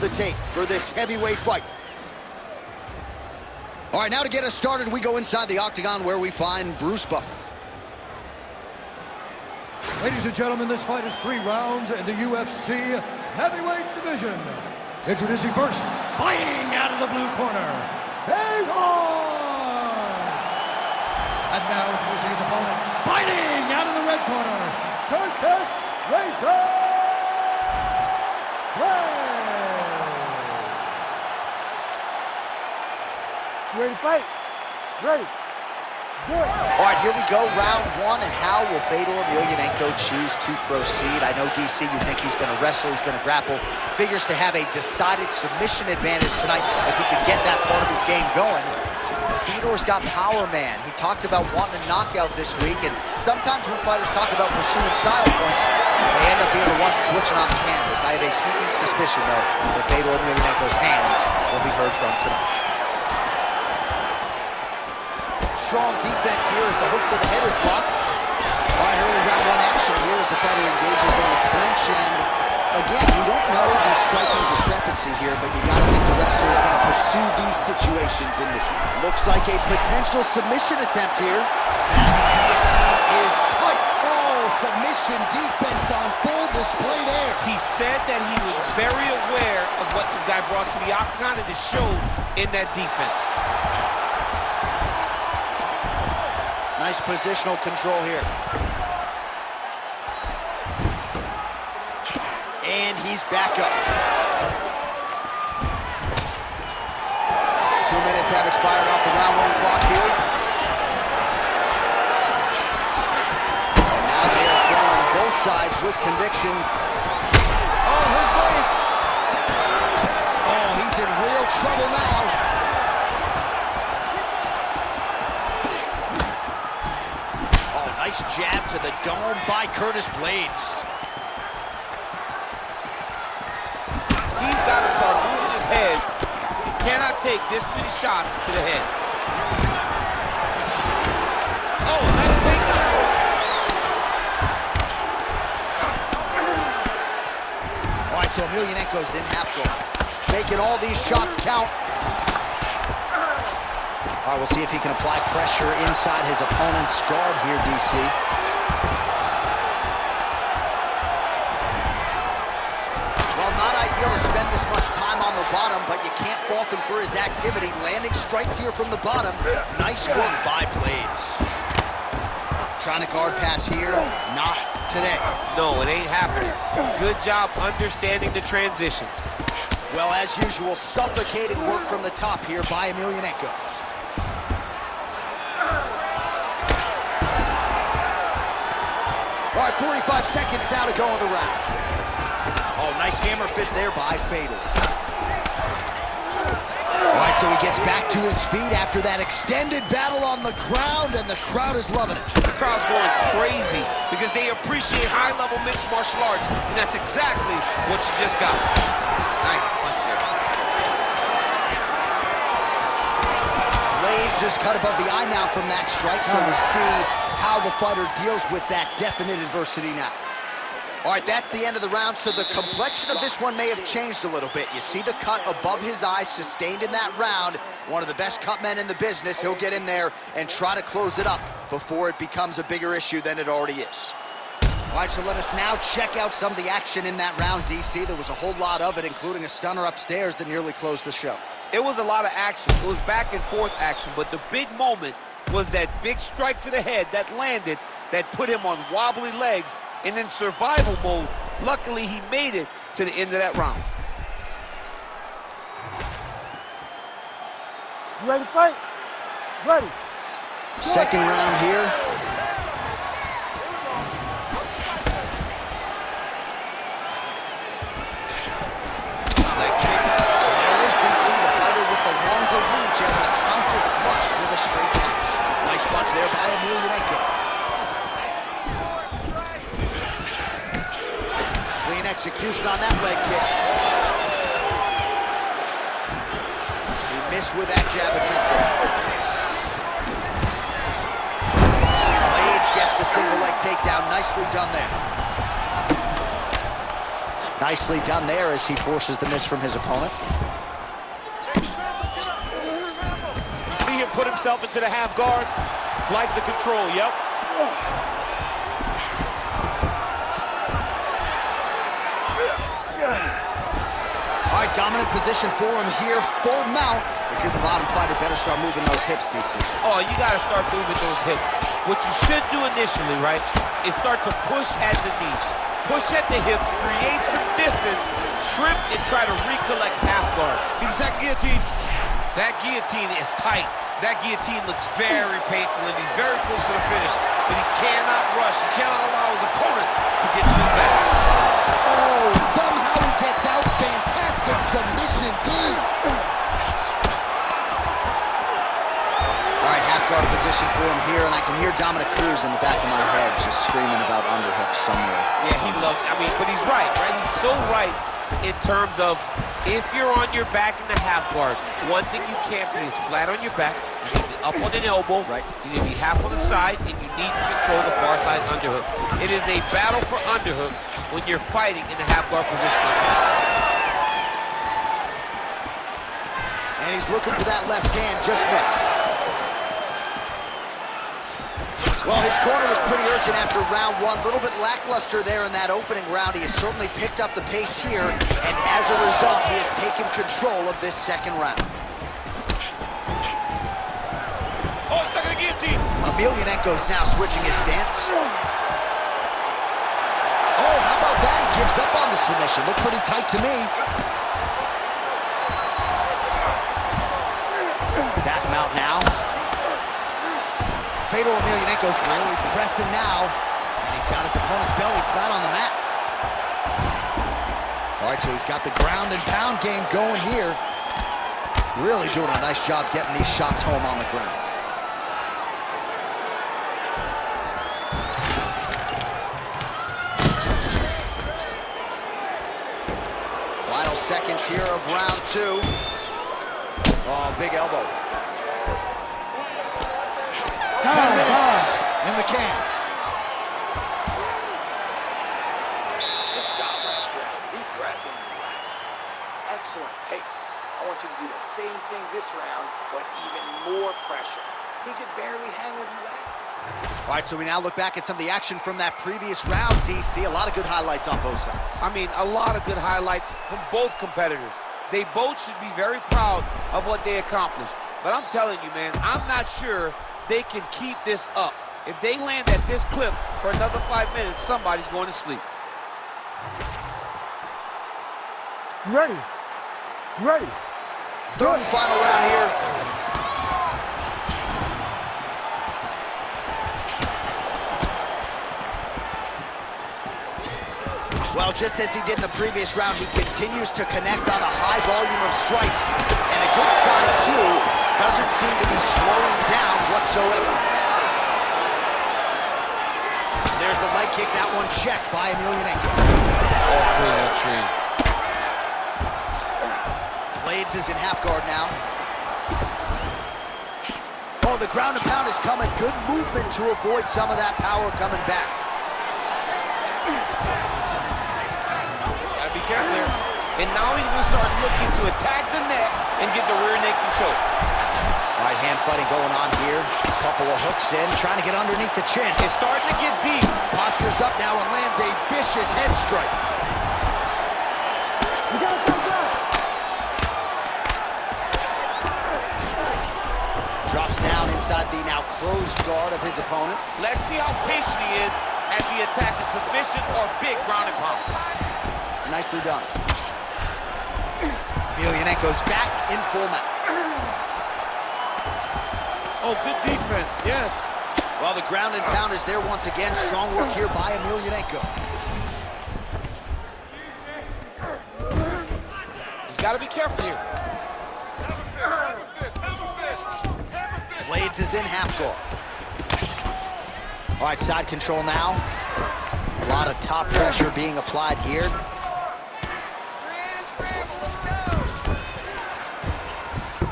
the tape for this heavyweight fight. All right, now to get us started, we go inside the octagon where we find Bruce Buffer. Ladies and gentlemen, this fight is 3 rounds in the UFC heavyweight division. Introducing first, fighting out of the blue corner, Fedor! And now introducing his opponent, fighting out of the red corner, Kертис Blэйds! Ready to fight? Ready. Good. All right, here we go, round 1, and how will Fedor Emelianenko choose to proceed? I know, DC, you think he's going to wrestle, he's going to grapple. Figures to have a decided submission advantage tonight if he can get that part of his game going. Fedor's got power, man. He talked about wanting a knockout this week, and sometimes when fighters talk about pursuing style points, they end up being the ones twitching on the canvas. I have a sneaking suspicion, though, that Fedor Emelianenko's hands will be heard from tonight. Strong defense here as the hook to the head is blocked. All right, early round 1 action here as the fighter engages in the clinch. And again, we don't know the striking discrepancy here, but you got to think the wrestler is going to pursue these situations in this one. Looks like a potential submission attempt here. That guillotine is tight. Oh, submission defense on full display there. He said that he was very aware of what this guy brought to the octagon, and it showed in that defense. Nice positional control here. And he's back up. 2 minutes have expired off the round 1 clock here. And now they are throwing both sides with conviction. Oh, he's in real trouble now. Nice jab to the dome by Kертis Blэйds. He's got to start moving his head. He cannot take this many shots to the head. Oh, nice takedown. All right, so Emelianenko's in half guard, making all these shots count. All right, we'll see if he can apply pressure inside his opponent's guard here, DC. Well, not ideal to spend this much time on the bottom, but you can't fault him for his activity. Landing strikes here from the bottom. Nice work by Blэйds. Trying to guard pass here, not today. No, it ain't happening. Good job understanding the transitions. Well, as usual, suffocating work from the top here by Emelianenko. All right, 45 seconds now to go in the round. Oh, nice hammer fist there by Fedor. All right, so he gets back to his feet after that extended battle on the ground, and the crowd is loving it. The crowd's going crazy because they appreciate high-level mixed martial arts, and that's exactly what you just got. Nice punch there. Blэйds is cut above the eye now from that strike, so we'll see how the fighter deals with that definite adversity now. All right, that's the end of the round, so the complexion of this one may have changed a little bit. You see the cut above his eye sustained in that round. One of the best cut men in the business. He'll get in there and try to close it up before it becomes a bigger issue than it already is. All right, so let us now check out some of the action in that round, DC. There was a whole lot of it, including a stunner upstairs that nearly closed the show. It was a lot of action. It was back and forth action, but the big moment was that big strike to the head that landed, that put him on wobbly legs and in survival mode. Luckily, he made it to the end of that round. You ready to fight? Ready. Second round here. So there it is, DC, the fighter with the longer reach and a counter flush with a straight punch. Nice punch there by Emelianenko. Clean execution on that leg kick. He missed with that jab attempt there. Blэйds gets the single leg takedown. Nicely done there. Nicely done there as he forces the miss from his opponent. You see him put himself into the half guard. Likes the control, yep. All right, dominant position for him here, full mount. If you're the bottom fighter, better start moving those hips, DC. Oh, you gotta start moving those hips. What you should do initially, right, is start to push at the knees. Push at the hips, create some distance, shrimp, and try to recollect half guard. He's that guillotine. That guillotine is tight. That guillotine looks very painful, and he's very close to the finish. But he cannot rush. He cannot allow his opponent to get to his back. Oh, somehow he gets out. Fantastic submission, D. All right, half guard position for him here, and I can hear Dominic Cruz in the back of my head just screaming about underhooks somewhere. Yeah, he loved, but he's right? He's so right in terms of if you're on your back in the half guard, one thing you can't be is flat on your back. You need to be up on an elbow. Right. You need to be half on the side, and you need to control the far side underhook. It is a battle for underhook when you're fighting in the half guard position. And he's looking for that left hand, just missed. Well, his corner was pretty urgent after round one. A little bit lackluster there in that opening round. He has certainly picked up the pace here, and as a result, he has taken control of this second round. Oh, stuck in the guillotine. Emelianenko's now switching his stance. Oh, how about that? He gives up on the submission. Looked pretty tight to me. Back mount now. Fedor Emelianenko's really pressing now, and he's got his opponent's belly flat on the mat. All right, so he's got the ground and pound game going here. Really doing a nice job getting these shots home on the ground. Final seconds here of round two. Oh, big elbow. 10 minutes in the can. This job last round. Deep breath and relax. Excellent pace. I want you to do the same thing this round, but even more pressure. He could barely hang with you last. All right, so we now look back at some of the action from that previous round, DC. A lot of good highlights on both sides. A lot of good highlights from both competitors. They both should be very proud of what they accomplished. But I'm telling you, man, I'm not sure they can keep this up. If they land at this clip for another 5 minutes, somebody's going to sleep. Ready. Ready. Third and final round here. Well, just as he did in the previous round, he continues to connect on a high volume of strikes. And a good sign, too, doesn't seem to be slowing down whatsoever. There's the leg kick, that one checked by Emelianenko. Oh, good entry. Blades is in half guard now. Oh, the ground and pound is coming. Good movement to avoid some of that power coming back. Be careful there. And now he's going to start looking to attack the neck and get the rear naked choke. Right hand fighting going on here. A couple of hooks in, trying to get underneath the chin. It's starting to get deep. Postures up now and lands a vicious head strike. You gotta come back. Drops down inside the now closed guard of his opponent. Let's see how patient he is as he attacks a submission or big ground and pound. Nicely done. Emelianenko's back in full mount. Oh, good defense, yes. Well, the ground and pound is there once again. Strong work here by Emelianenko. He's got to be careful here. Blades is in half guard. All right, side control now. A lot of top pressure being applied here.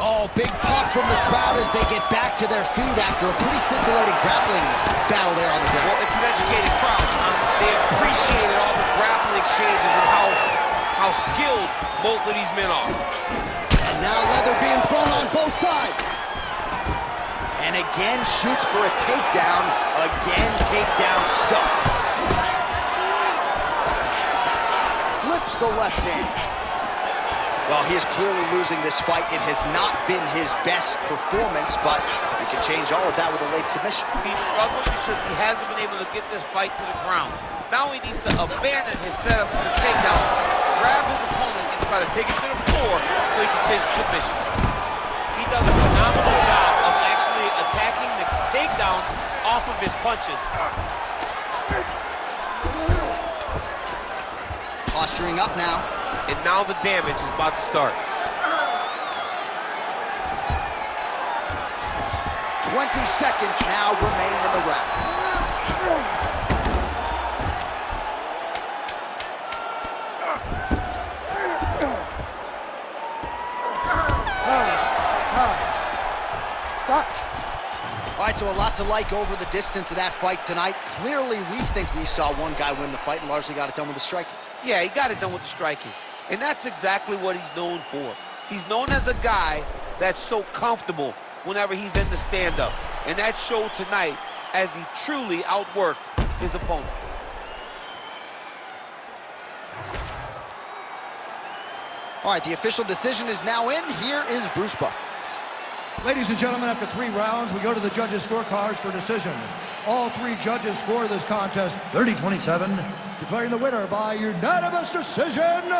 Oh, big pop from the crowd as they get back to their feet after a pretty scintillating grappling battle there on the ground. Well, it's an educated crowd, John. They appreciated all the grappling exchanges and how how skilled both of these men are. And now leather being thrown on both sides. And again shoots for a takedown. Again takedown stuff. Slips the left hand. Well, he is clearly losing this fight. It has not been his best performance, but he can change all of that with a late submission. He struggled because he hasn't been able to get this fight to the ground. Now he needs to abandon his setup for the takedown, grab his opponent, and try to take it to the floor so he can chase the submission. He does a phenomenal job of actually attacking the takedowns off of his punches. Posturing up now. And now the damage is about to start. 20 seconds now remain in the round. Stop. All right, so a lot to like over the distance of that fight tonight. Clearly, we think we saw one guy win the fight and largely got it done with the striking. Yeah, he got it done with the striking. And that's exactly what he's known for. He's known as a guy that's so comfortable whenever he's in the stand-up. And that showed tonight as he truly outworked his opponent. All right, the official decision is now in. Here is Bruce Buffer. Ladies and gentlemen, after 3 rounds, we go to the judges' scorecards for decision. All 3 judges score this contest 30-27, declaring the winner by unanimous decision,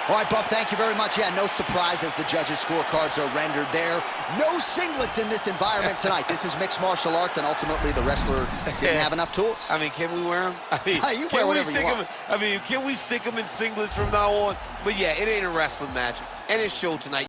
All right, Buff, thank you very much. Yeah, no surprise as the judges' scorecards are rendered there. No singlets in this environment tonight. This is mixed martial arts, and ultimately the wrestler didn't have enough tools. I mean, can we wear them? I mean, you wear whatever you want. I mean, can we stick them in singlets from now on? But yeah, it ain't a wrestling match, and it showed tonight.